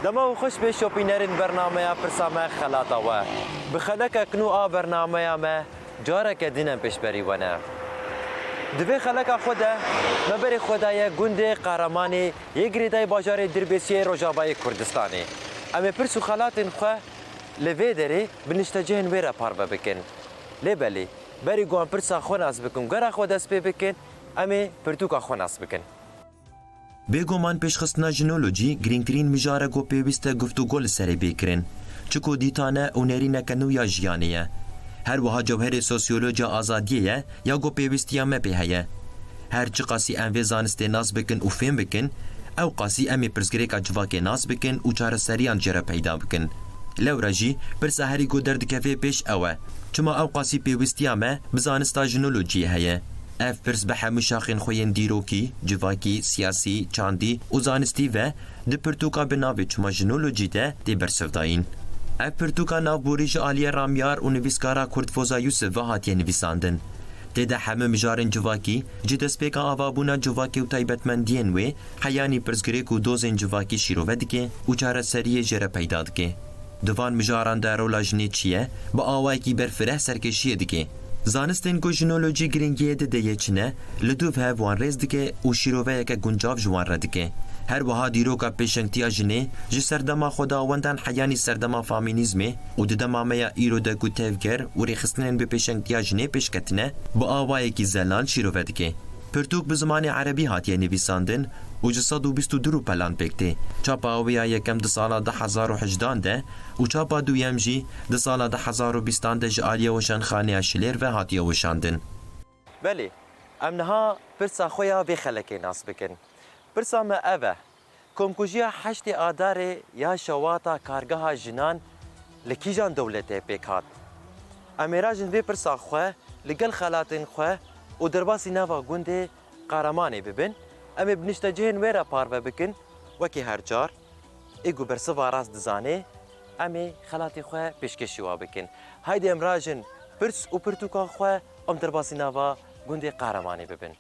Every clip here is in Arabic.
دما خوش به شوپینرین برنامه پرسامه خلاطه و بخلک کنو برنامه ما جاره که دینم پیش بری ونه دوی خلک خدا مبر خدای گنده قهرمانی یگریدای باجار دربیسی روجابای کردستانی اما پرسو خلاطین خو لوی دری بنشتجهن ویرا پاربه بکن لبلی بری گوان پرسا خوناس بکن گره خود دست پی بکن اما پرتوکا خوناس بکن بێگومان پێشخستنا ژنۆلۆجی گرنگترین مژارە پێویستە گفتوگۆ لەسەرێ بێکرێن چکۆ دیتانە و نێرینەکە نو یا ژیانەیە هەروەها جەوهەرێ سۆسیۆلۆجیا ئازادیەیە یا گۆ پێویستیان مەپێ هەیە هەر چ قاسی ئەم vê زانستێ ناز بکن و فێم بکن ئەو قاسی ئەمێ پرسگرێکا civakê ناز بکن و چارەسەریان جێرە پەیدا بکن لەورە ژی پرسە هەری گۆ دەردکەفێ پێش ئەوە چما ئەو قاسی پێویستیان مە بزانستا ژنۆلۆجی هەیە اف پرس به همه شاخین خوین دیروکی، جواکی، سیاسی، چاندی و زانستی و ده پرتوکا به ناوی چما ژنۆلۆجی ده دی برسفداین. اف پرتوکا ناو بوریج آلیه رامیار و نویسکارا کردفوزا یوسف و هاتیه نویساندن. ده همه مجارن جواکی، جدسپیکا آوابونا جواکی و تایبتمندین و حیانی پرسگریک و دوزن جواکی شیرو ودکه و چاره سریه جره پیدا دکه. دوان مجاران در رولا جنی چیه با آوائی کی برفره سرکشیه دکه. زانستین کو ژنۆلۆجی گرنگیه ده دیچنه لدوف هفوان ریز دکه و شیروه که گنجاف جوان ردکه هر وها دیروکا پیشنگتیا جنه جی سردما خداوندان حیانی سردما فامینیزمه و ددما میا ایرو ده کو تفگر و ریخستنین به پیشنگتیا جنه پیشکتنه با آوائه کی زلال شیروه دکه پرتوک به زمان عربی هاتیه نویساندن و 122 پلان بکته چاپا اویا یکم ده سالا 2018 ده و چاپا دویم جی ده سالا 2020 ده جالیه وشان خانه شلیر و هاتیه وشاندن بله امنها پرسا خویا به خلک ناس بکن پرسا ما اوه کمکوژیا 8 آدار یا شواتا کارگاه جنان لکیجان دولته پیکات امیراجن به پرسا خو لگل خلاتین خو و درباسی نوا گنده قهرمانی ببن اما بنشتجهن ویرا پاربه بکن وکی هر جار ایگو برسوا راست دزانه اما خلاتی خواه پیشکشی وا بکن هایده امراجن پرس و پرتوکا خواه ام درباسی نوا گنده قهرمانی ببن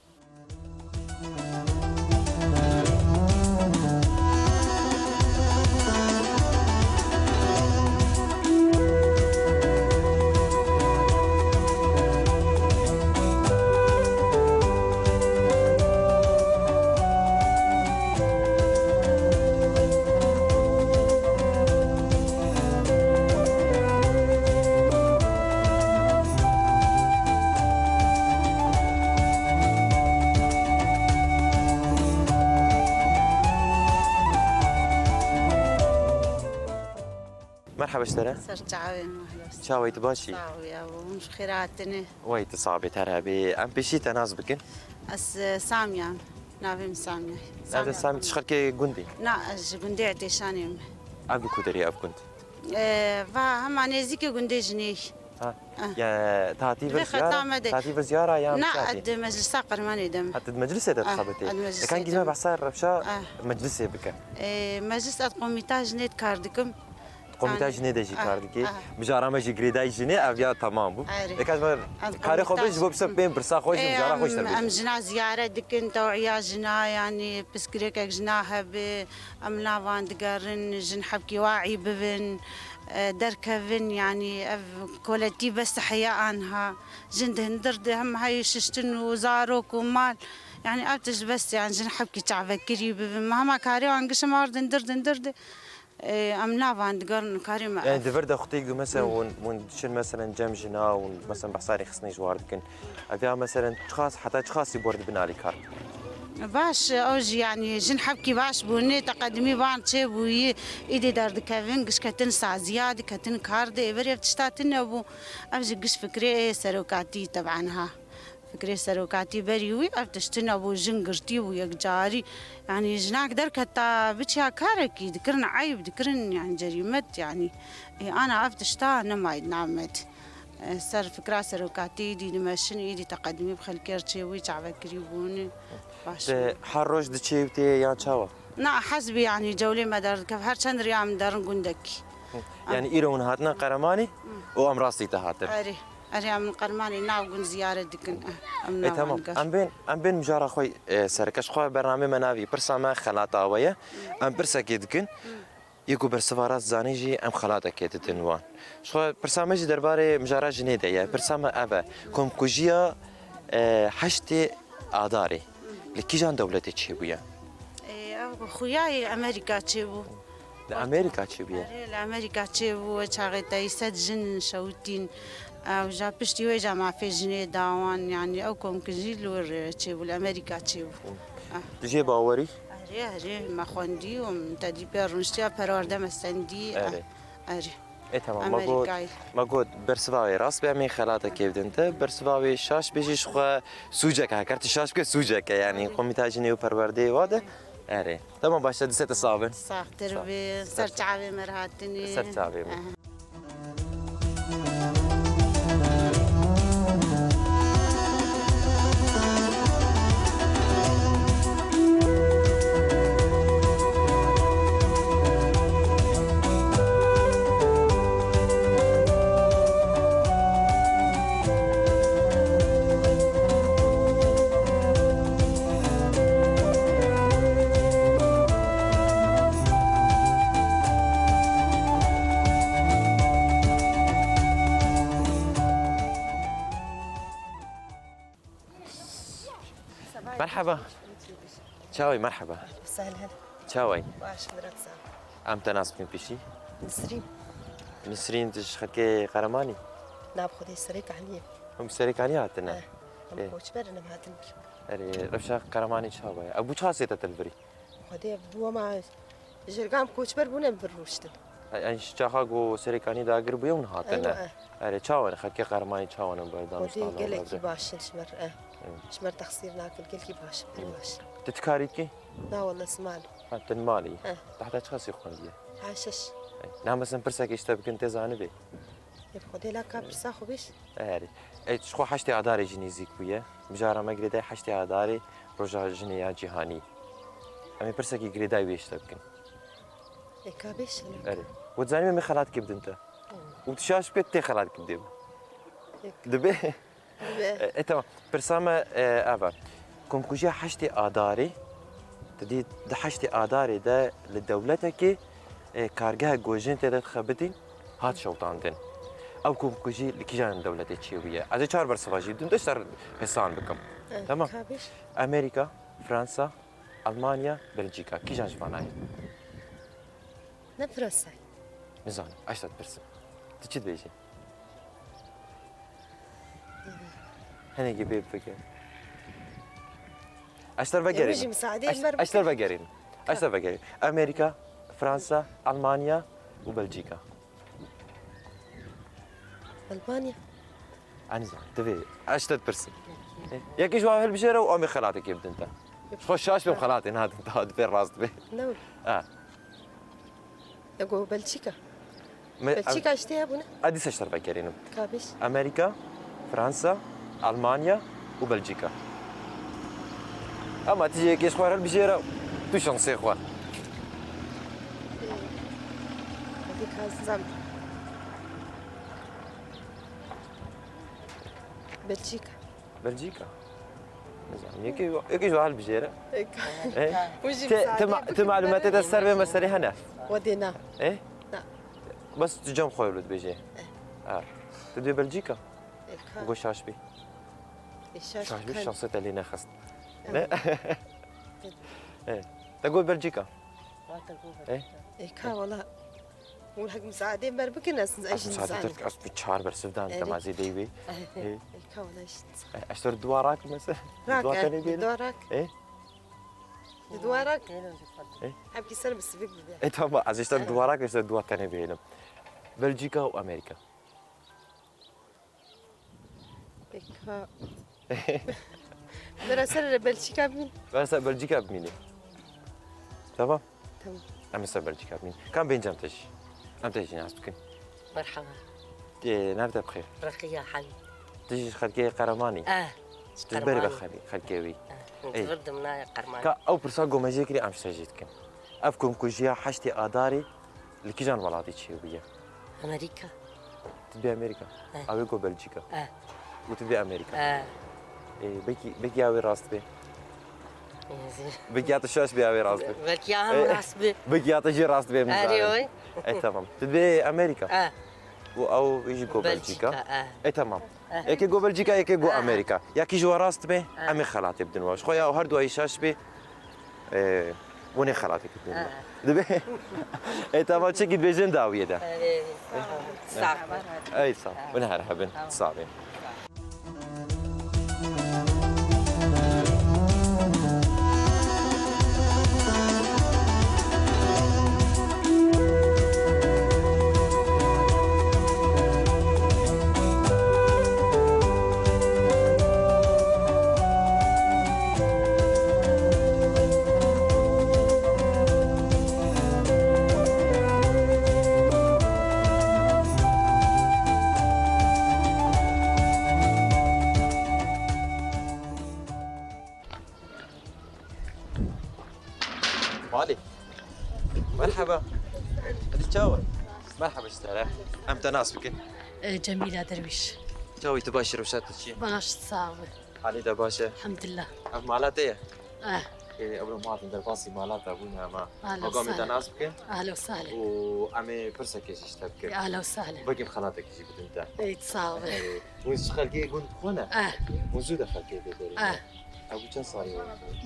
مرحبا اشترى صرت عاوين مهيوس شاويت باشي صاوية ومش خيراتني ويت صعبة ترابي ام بيشي تناز بكن سامية نافهم سامية هذا سامي تشخر كي جندي لا جندي عتيشاني ابو كودري اب كنت فهم أنا زيك جندي جنيه ها يا تاتي في زيارة يا لا قد مجلس قرماني دم حتى مجلس هذا خبتي كان جينا بحصار ربشة مجلس بك مجلس قوميتا جنيد كاردكم قوميتا جنيه دجي كاردكي بجارة ماجي جريداي جنيه أبيا تمام بو لكن كاري خبز بو بسبب بين برسا خوش بجارة خوش تربي أم جنا زيارة دكن توعية جنا يعني بسكريك جناها بأملا وان دقارن جن حبكي واعي ببن دركفن يعني كولتي بس حياة عنها جند هندرد هم هاي ششتن وزاروك ومال يعني أبتش بس يعني جن حبكي تعفكري ببن مهما كاري وعنقش مارد هندرد أملا وان دقارن كاري ما يعني دفرد أختي مثلا وندشن مثلا جم جنا ومثلا بحصاري خصني جوار دكن أبيها مثلا شخاص حتى شخاص يبورد بنالي كار باش اوج يعني جن حبكي باش بوني تقدمي بان تشي بوي ايدي دارد كافين قش كتن سازياد كتن كارد ايفري بتشتاتن ابو ابجي قش فكري سروكاتي طبعا فكري سروكاتي بريوي ابتشتن ابو جنقرتي ويك جاري يعني جناك درك حتى بتشا كاركي ذكرنا عيب ذكرن يعني جريمت يعني انا ابتشتا نما نعمت سر فكرة سروكاتي دي نمشن ايدي تقدمي بخلكير تشوي تعبك قريبوني باش حروج دتشيبتي يا تشاوا نا حسبي يعني جولي ما دار كيف هر چند ريام دارن قندك يعني ايرون هاتنا قرماني وام راسي تهاتر اري من قرماني ناو قن زيارة دكن اي تمام ام بين مجار اخوي سركش خو برنامج مناوي برسا ما خلاطاويه ام برسا كي دكن یکو برسوارات زانی جی ام خلاده که دنوان شو برسامج درباره مجارا جنیده یا برسام اوه کم کجیا هشت آداری لکیجان دولتی چی بویا او خویای امریکا چه بو امریکا چی بویا الامریكا تشيبو تشاغي تايسات جن شوتين او جا بشتي وجا ما في جني داوان يعني او كم كجيل ور تشيبو الامريكا تشيبو تجي باوری اري ما خوندي وم تدي بيرنشتيا بيروردا مستندي اري اري ای تمام ما گود برسواوی راست به می خلاده که بدنت برسواوی شاش بیشش خو سوجه که کرد شاش که سوجه که یعنی قومیتاجنی و پرورده واده اره تمام باشه دست صابن صح تربي سرچاوي مرهاتني سرچاوي مرحبا چاوی مرحبا سهلا چاوی باش مرقصة ام تناس بکن پیشی نسرين نسرین تش خدکه قرمانی ناب خدي سريك عليه هم سریکانی هاتنه هم كوتش برنا مهاتنك اره رفشا قرمانی چاوی ابو چا سیتا تلبری خدي بوا ما جرقام كوتش بر بونا بروشتن انش چاخا گو سریکانی داگر بیون هاتنه أيوة. اره چاوی خدکه قرمانی چاوی بردان خدي قال لك باش شمر شمر تخسير ناكل قال لك باش باش تتكاري کی لا والله سمال حتى المالي تحت خاص يخونديه عاشش نعم مثلا برسك اشتبك انت زانبي خدي لا كابر ساخو بيش اري شخو حشتي عداري جنيزيك بيه بجارة ما قريداي حشتي عداري رجع جنيا جهاني امي برسك قريداي بيشتبكن كابيش اري وتزاني من خلات كبد انت وتشاش بيت تي خلات كبديم دبي تمام برسامة افا كم كوجي حشتي عداري تدي حشتي عداري ده لدولتك كارجها جوجين تدت خبتين هات شوطاندن او كم كوجي لكيجان دولتي تشيوية از چهار بر سواجي بدون دشتر حسان بكم تمام كابيش امريكا فرنسا المانيا بلجيكا كيجان جواناي نفرساي نزان اشتت برسم تشد بيجي هني جيبي بفكر اشتر يجي بقرين مساعدين اشتر بقرين اشتر بقرين امريكا فرنسا المانيا وبلجيكا ألمانيا أنا زين تبي اشتت برسم ياكي جوا هالبشيرة وامي خلاتك يبدا انت خوش شاش بهم خلاتي هذا انت هذا في الراس تبي نو يقول بلجيكا بلجيكا اشتيها بنا ادي اشتر بقرين كابيش امريكا فرنسا المانيا وبلجيكا اما تجي كيش خوار هالبشيرة تو شانسي خوار هذيك هالزم بلجيكا بلجيكا زين ياكي جوا هالبشيرة وجي ت معلومات السربي مسري هنا ودينا ايه لا بس تجمع خويلود بيجي تدوي بلجيكا وقول شاش بي شاش بي شخصيته اللي نخست ايه تقول بلجيكا ايه كا والله والحق مساعدين بربك الناس ايش نساعد أصبح شهر برسفدان أنت ما زي ديبي كا والله ايش أشتر دوارك مثلا راك تاني بينا دورك إيه دوارك إيه حبكي سنة بس بيك إيه طبعا عايز أشتر دوارك أشتر دوار تاني بينا بلجيكا وأمريكا كا براسل بلجيكا مين بس بلجيكا بميني تمام تمام أنا مسا بلجيكا بمين كم بين جامتش أم تيجي ناس بكن مرحبا نبدأ بخير رقية حبيبي تيجي خلقي قرماني تجبري بخير خلقي نتغرد منا قرمان كا أو برساقو مجيكري أمش تجيتكن أفكم كوجيا حشتي آداري لكيجان ولادي تشيوية أمريكا تبي أمريكا أو يقول بلجيكا وتبي أمريكا آه إيه بيكي أوي راست بي زين بقيات الشاش بيا راس بي بلكي هم حسبي بقيات جي راس بي من أريوي اي تمام تبي امريكا او يجي جو بلجيكا بلجيكا اي تمام ياكي جو بلجيكا ياكي جو امريكا ياكي جو راست بي امي خلاتي بدن واش خويا وهردو اي شاش بي وني خلاتي بدن دبي اي تمام تشكي بيجن داويه ده صعب اي صح ونهار حبن صعبين مالي مرحبا تشاوي مرحبا اشترى امتى ناس بك جميلة درويش تشاوي تباشر وشات شي باش تصاوي علي دباشة الحمد لله اف مالاتي اه ابو مارتن درباسي مالات ابونا ما أهلا وقومي وسهلا. تناس بك اهلا وسهلا وامي برسك ايش تبك اهلا وسهلا باقي بخلاتك يجي قلت انت اي تصاوي وش خلقي قلت خونا اه وزوده خلقي بدري اه ابو كان صاير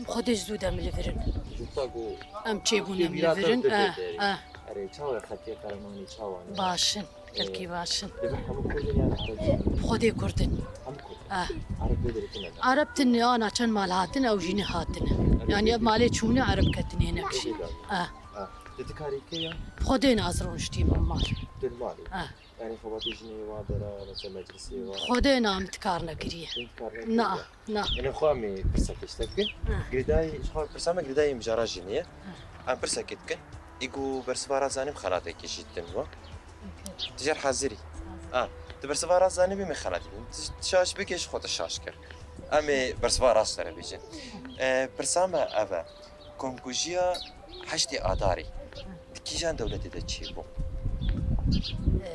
خدش زودة من الفرن جبتاقو ام تشيبونا من الفرن اه اري تشاوي خلقي كرماني تشاوي باشن كلكي باشن هم كلهم يعني عربي خدي كردن هم كلهم اه عرب بدري كلنا عربتني انا كان مال هاتنا او جيني هاتنا يعني مالي تشوني عرب كتني نكشي اه تذكري كيا خدي نازرون شتي ممار دلمالي اه يعني خواتي جني وادرا مثلا مجلسي خدي نام تكارنا قريه نا نا انا خوامي برسك اشتكي قرداي شخو برسامه قرداي مجارا جنيه ام برسك كتكن يقو برسبارا زاني خلاتك يشيتن و تجر حاضري تبرسبارا زاني بي خلاتي شاش بكش خود الشاش كر امي برسبارا سره بيجن برسامه ابا كونكوجيا حشتي آداري كيجان دولتي دا چی بو؟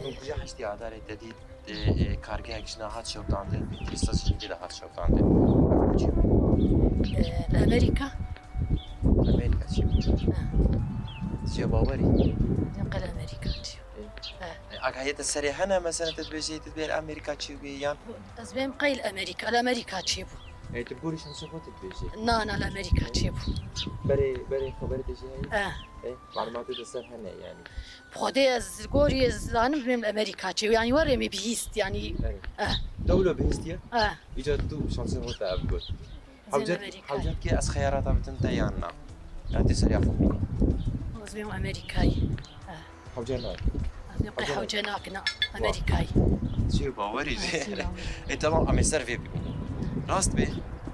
كونكوجيا حشتي آداري تدي كارگاه جناحات شوطانده تريستاس جنگي ده هات شوطانده چی بو؟ امريكا امريكا چی بو؟ چی باوري؟ نقل امريكا تيو اگه هيت السريحنا مثلا تتبجي تتبير امريكا چی بيان؟ از بهم قيل امريكا الامريكا تشيبو اي تقولي شنو شو تتبجي؟ نانا الامريكا تشيبو بري خبر تجي هاي؟ اه ايه معلومات تسر هنا يعني بخدي از قوري زانم بهم الامريكا تشيبو يعني ورمي بيست يعني دولة بهستيا؟ اه اجت تو شانسه هو تابقول زين امريكا حوجت كي اس خياراتها بتنتا يانا يعني تسريع فمي از بهم امريكاي حوجنا از بهم قي حوجناكنا امريكاي شو باوري زين انت ما عم يسرفي بميني راست بي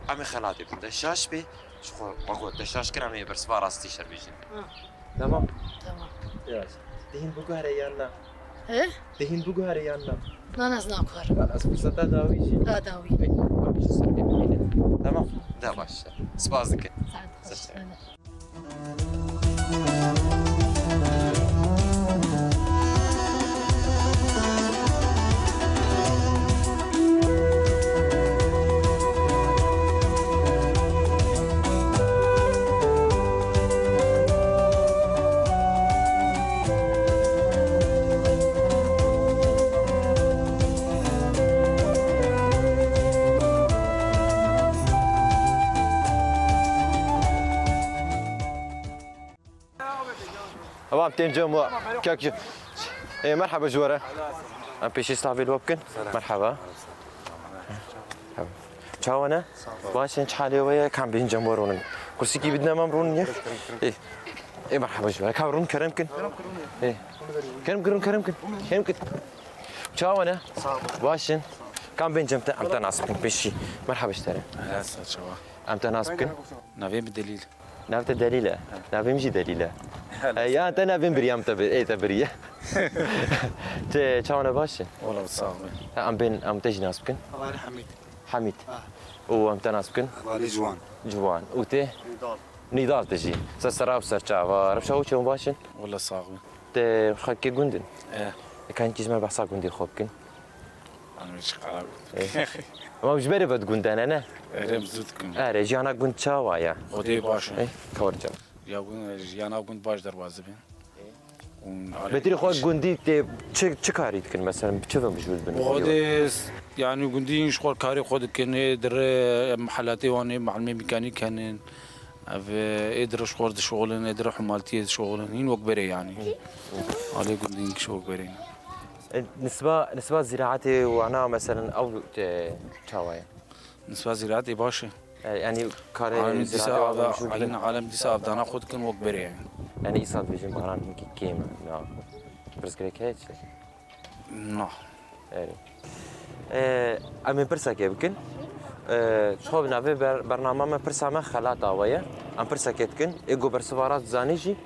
عم خلاتي بنت الشاش بي شو ما قلت الشاش كان عم يبرس راستي شربيجي تمام تمام ياس تهين بوغو هريانا ايه تهين بوغو هريانا نانا زناكوار خلاص فرصتها داويجي لا داوي ما مش سربي بميني تمام ده باش سبازك سعد خوش سنة. تمام تنجم كيك ايه مرحبا جواره ام بيشي ستافي الوبكن مرحبا تشاو انا واشن حالي ويا كان بين جمهورون كرسي كي بدنا ممرون يك ايه مرحبا جواره كامرون كرمكن ايه كرمكن تشاو انا واشن كان بين جمت ام تناسبكن بيشي مرحبا اشتري لا شو ام تناسبكن نافين بالدليل نافت دليله نافي مشي دليله يا انت نافين بريام تبي ايه تبريه تشاو انا باشن والله صعب ام تجي ناسبكن الله حميد حميد وام تناسبكن الله جوان جوان وتي نضال تجي سسراب سرچاوا رفشاو چون باشن والله صعب ت خكي گوندن ايه كان چیز ما بحثا گوندی خوبكن انا مش قرار اما مجبری بد گوندنه نه ارم زود کن اره جانا گوند چاوایا خدای باشه کورجا یا گون یانا گون باش دروازه بین بتری خود گوندی چه کاری کن مثلا چه مجبور بن خودش يعني قندين شغل كاري خود كن در محلاتي واني معلمي ميكانيك كان ادر شغلن ادر حمالتي شغلن هين وكبري يعني علي قندين شو كبري نسبة زراعتي وانا مثلا او چاوایا نسبة زراعتي باشا يعني كاري عالم زراعتي ديسا علينا عالم ديسا افدانا خود كن وكبري يعني يعني إيصال بيجي باران هيك كيما لا بس كده كده نعم يعني أمين برسا كيبكن شو بنابي برنامج ما برسا ما خلاط آوية أم برسا كيتكن إيجو برسوارات زانيجي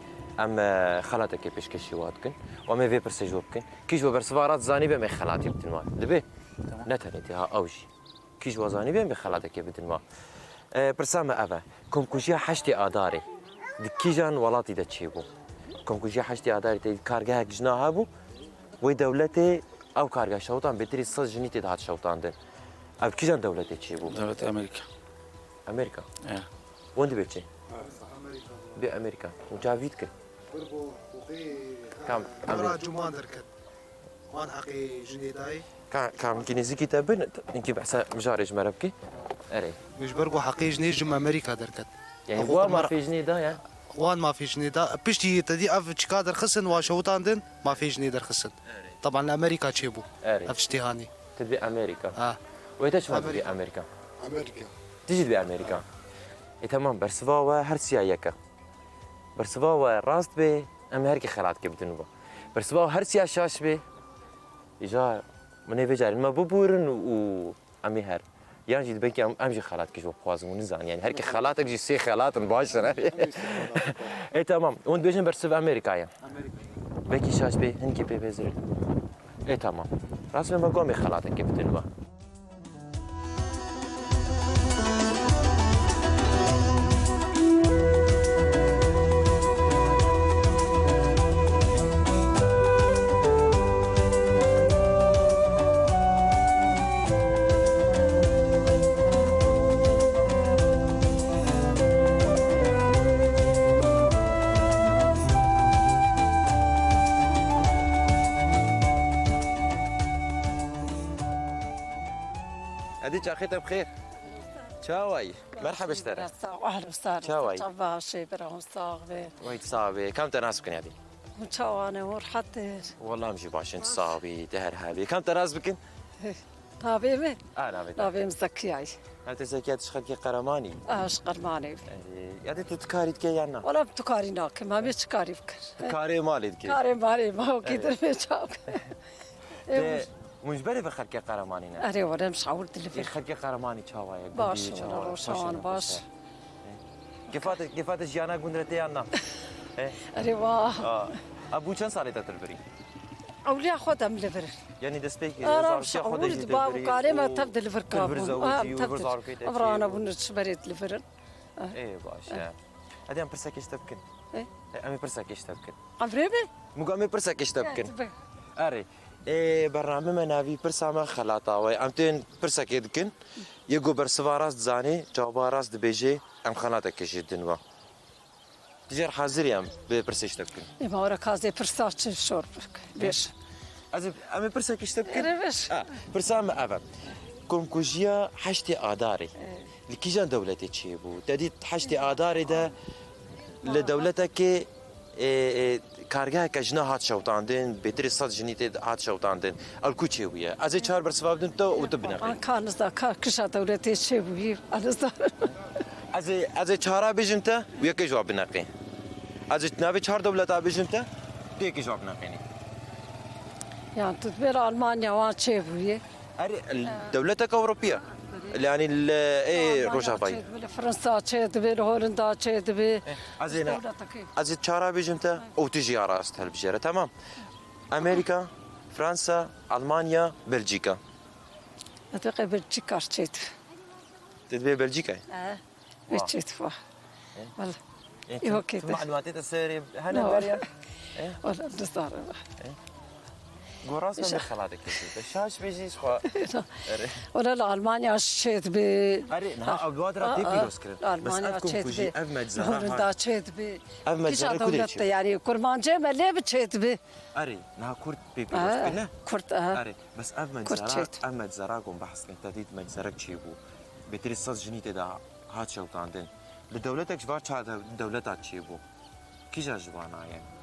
أم خلاطة كيبش كشيواتكن وأم في برسا جوبكن كيجو برسوارات زاني بما خلاطي بتنوا دبي نتنيتي ها أوجي كيجو زاني بما خلاطة كيبتنوا برسا ما أبا كم كوجيا حشتي آداري دكيجان ولاتي دا تشيبو كم كوجيا حشتي آداري تي كارجها جنا هابو ودولتي او کارگاه شوطان بهتری صد جنیتی دهات شوطان دن او کیجان دولتی چی بود؟ دولة امريكا امریکا ايه وند بچه؟ به امریکا مجاوید کن کام جمان دركت وان حقي جنيداي کام کنیزی کتابن اینکه بحثا مجارج مربکی اره مش برقو حقي جني جم امريكا دركت يعني هو ما في جنيه ده يعني وان ما في جنيدا بشتي تدي اف تشكادر خسن وشوطان دن ما في جنيدر خسن طبعا امريكا تشيبو اره افشتيهاني تدبي امريكا اه ويتش ما تدبي امريكا امريكا تيجي تبي امريكا إيه تمام برسوا وهرسيا يكا برسوا وراست به ام هركي خلات كبدنوا برسوا هرسيا شاش به إجا من يفجر ما ببورن و أمي هر يعني جد بينك أمشي خلات كيشوا بخوازم ونزان يعني هركي خلاتك جي سي خلات مباشرة إيه تمام وانت بيجن برسوا أمريكا يعني بيكي شاش به هنكي بيزر إيه تمام راس ما قومي خلاتك كبدنوا أديك أخيتها بخير شاوي مرحبا اشترى اهلا وسهلا شاوي. طباشي برهم صاغبه ويت صعبة كم تناسبكن يا دي وشاوانا ورحتر والله مشي باش انت صعبي دهر هالي كم تناسبكن طابيمه أنا بدي طابيم زكياي أنت زكيات شخدي قرماني اش قرماني يا دي تتكاري تكي يانا ولا بتكاري ناك ما بيتكاري بكر كاري مالي تكي كاري مالي ما هو كيدر بيتشاك مجبري بخلكي قرماني نا اري ولا مش عاود في اللي خلكي قرماني شاواي باش ولا روشان باش كيفات جيانا قندرتي يانا اري واه أبو كم صار تتربري اولياء خدها من ليفر يعني دسبيك انا مش عاود باو كاري ما تبدا ليفر كابون تبدا ابرانا بنش بريد ليفر ايه باشا هذه ام برسك يشتبكن إيه؟ امي برسك يشتبكن قبريبه مو امي برسك يشتبكن اري إيه برنامج منافي برسا ما خلاطا وي امتين برسك يدكن يجو برسواراس زاني جواباراس دبيجي ام خلاطك كشيدنوا تجر حاضر يام ببرسك يشتبكن ما وراك هذا برساتش شربك ليش از امي برسك يشتبكن ليش برسا ما ابا كم كوجيا حشتي آداري لكيجان دولتي تشيبو تدي حشتي آداري ده لدولتك کارگاه کجنا هات شوطاندن بهتری صد جنیت هات شوطاندن الکوچه ویه از چهار برسواب دن تو تو بنقی كان زدا كش دولتي شبوي انا زدا از چهارا بجمتا ویا کی جواب بنقی از ناوی چهار دولتا بجمتا تو کی جواب نقینی يعني تدبر المانيا وان شبوي اری دولتك اوروبيه يعني ايه روجافاي فرنسا تدبر هولندا تدبر ازينا از چهارا بجمتا او تجي راست هالبجره تمام امريكا فرنسا المانيا بلجيكا اتوقع بلجيكا شيت تدبي بلجيكا بتشيت فا والله ايوه كده معلوماتي تسيري هنا مريم ولا نصار گوراس من خلاتك كده شاش بيجي شو ولا لألمانيا شيت ب اري نا اقواد راتي بيروس كده بس ألمانيا افكم شيت كوجي ب اف مجزرة هولندا شيت ب اف مجزرة دولت كده يعني كرمانجة ملي بتشيت ب اري نا كورت بيروس كده كرت اري بس اف مجزرة كورتشيت. اف مجزرة قوم بحث انت ديت مجزرة تشيبو بتري صاص جنيت دا هات شو تاندن لدولتك جوار هذا دولتها تشيبو كي جا جوانا يعني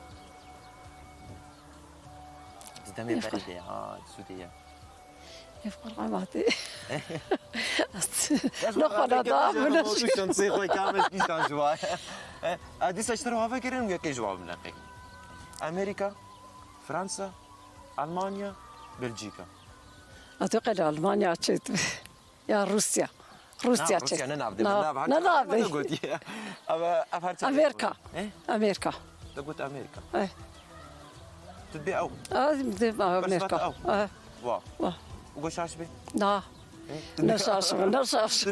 دمي بريدة ها سودية يفقر عماتي نخنا ضام شلون تصير خوي كامل كيش كان جوا اديس اشتروا فاكرين ويا كي جوا بنلاقي امريكا فرنسا المانيا بلجيكا أعتقد ألمانيا شيت ب يا روسيا روسيا شيت روسيا نلعب نلعب أمريكا أمريكا قلت امريكا إيه تتبيع أمريكا واو وش عشبي لا نشاش نشاش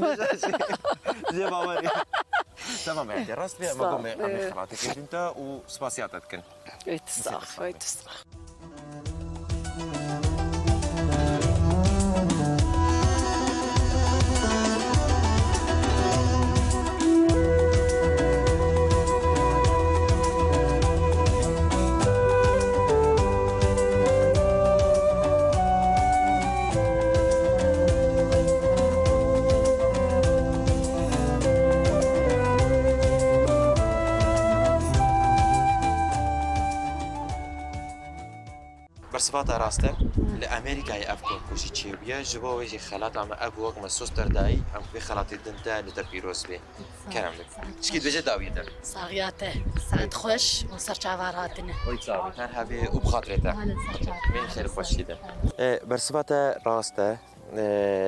زي ما وري تمام يعني راست بيها ما قوم عمي خلاتك انت وسباسياتك يتصاخ يتصاخ برسفاتا راسته لأمريكا أفكار كوشي تشيبيا جوا وجه خلات عم أبوك مسوس ترداي أم في خلات الدنتا لتبيروس بي كلام لك شكيد بجد داويدا صاغياته سعد خوش وصرت عباراتنا ويتصاوي كان هذه وبخاطرته من خير خوش كده برسفاتا راسته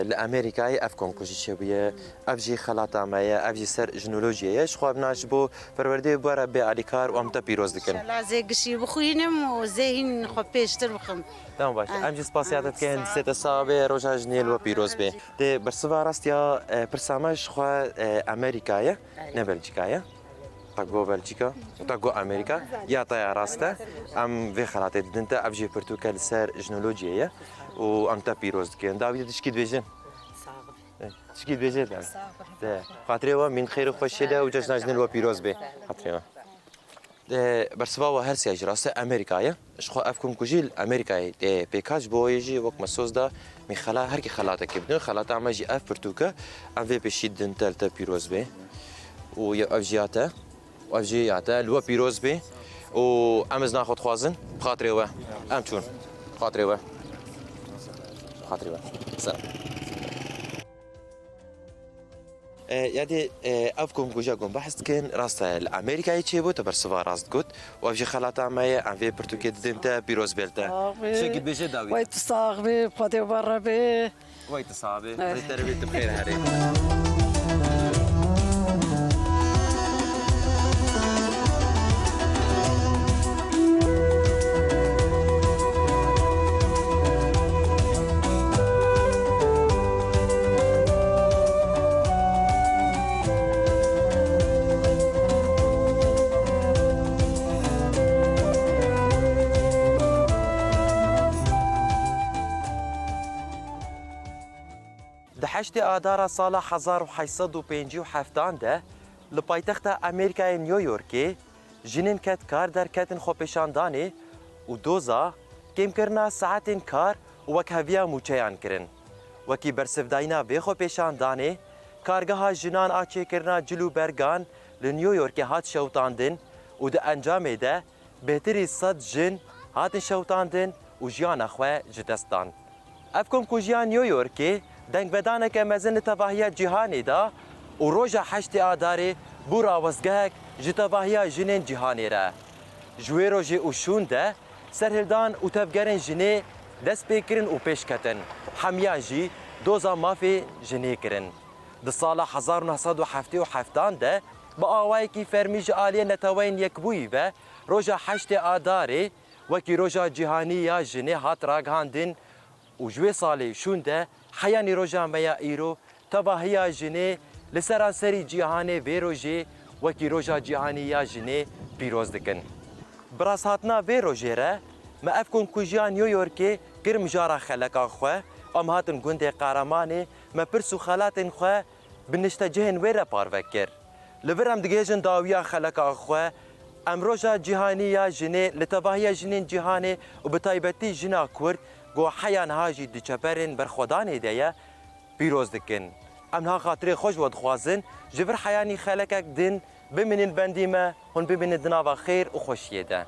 لأمريكا أفكار كوشي تشيبيا أفجي خلات عمايا أفجي سر جنولوجيا شخواب ناشبو فروردي بورا بأليكار وأم تبيروس لكن لا زي قشي بخوينم وزين خبيش تربخم تمام باش امجي سباسياتت كان ست صابه روجا جنيل و بيروز بي دي برسوا راستيا برسامج خو امريكايا نه بلجيكايا تاغو بلجيكا تاغو امريكا يا طيا راستا ام في خلات دنتا افجي برتوكال سر جنولوجيا و ام تا بيروز كان داويد تشكيد بيجن تشكيد بيجن ده خاطروا من خير خوش ده و جشنا جنيل و بيروز بي خاطروا برسوا هرسي اجراسه امريكايا شخو افكم كوجيل امريكاي بيكاج بويجي وك مسوس دا من خلا هر كي خلاتك بدون خلاط عم جي اف برتوكا ام في بشيد دنتال تا بيروز بي و يا افجياتا وافجياتا لو بيروز بي و امز ناخذ خوازن بخاطروا ام تون خاطروا سلام يعني أفكم كوجاكم بحث كان راستا الأمريكا يتشيبو تبرسوا راست قط وأفجي خلاطة معي عن في برتوكيت دنتا بيروز بيلتا شكل بيجي داوي ويتصاغ بي بخدي برا بي ويتصابي تربيت بخير هاري حشت آذار سال 1857 ده لپایتخت امریکای نیویورکی جنین کت کار در کتن خوپشاندانی و دوزا کم کرنا ساعتین کار وکهویا موچیان کرن وکی برسفداینا به خوپشاندانی کارگاه جنان آچه کرنا جلو برگان لنیویورک هات شوتاندن و ده انجام ده بهتری صد جن هات شوتاندن و جیان خواه جدستان افکم کو جیان نیویورکی دنگ بدانه که مزن تواهی جهانی دا و روژا حشت آداری بورا وزگهک جتواهی جنین جهانی را جوی روژی و شون ده سرهلدان و تفگرن جنی دست بکرن و پیش کتن حمیان جی دوزا مافی جنی کرن ده سال 1977 ده با آوائی کی فرمیج آلیه نتوین یک بوی و روژا حشت آداری وکی روژا جهانی یا جنی هات راگهاندن و جوی سالی شون ده حیانی روژا میا ایرو تواهی جنی لسرانسری جهانی وی روژی وکی روژا جهانی یا جنی پیروز دکن. براس هاتنا وی روژی را ما اف کنکوژیا نیویورکی گر مجارا خلکا خو ام هاتن گوندê قهرمانê me pirs û xelatên xwe bi niştecihên wê re parvekir. Li vir em digêjin dawiya xeleka xwe em roja cîhanî ya jinê li tevahiya jinên cîhanê û bi taybetî jina Kurd got heya niha jî di çeperên berxwedanê de ye pîroz dikin. Em niha xatirê xwe ji we dixwazin ji vir heyanî xelekek din bimînin bendî me hûn bimînin di nava xêr û xweşiyê de.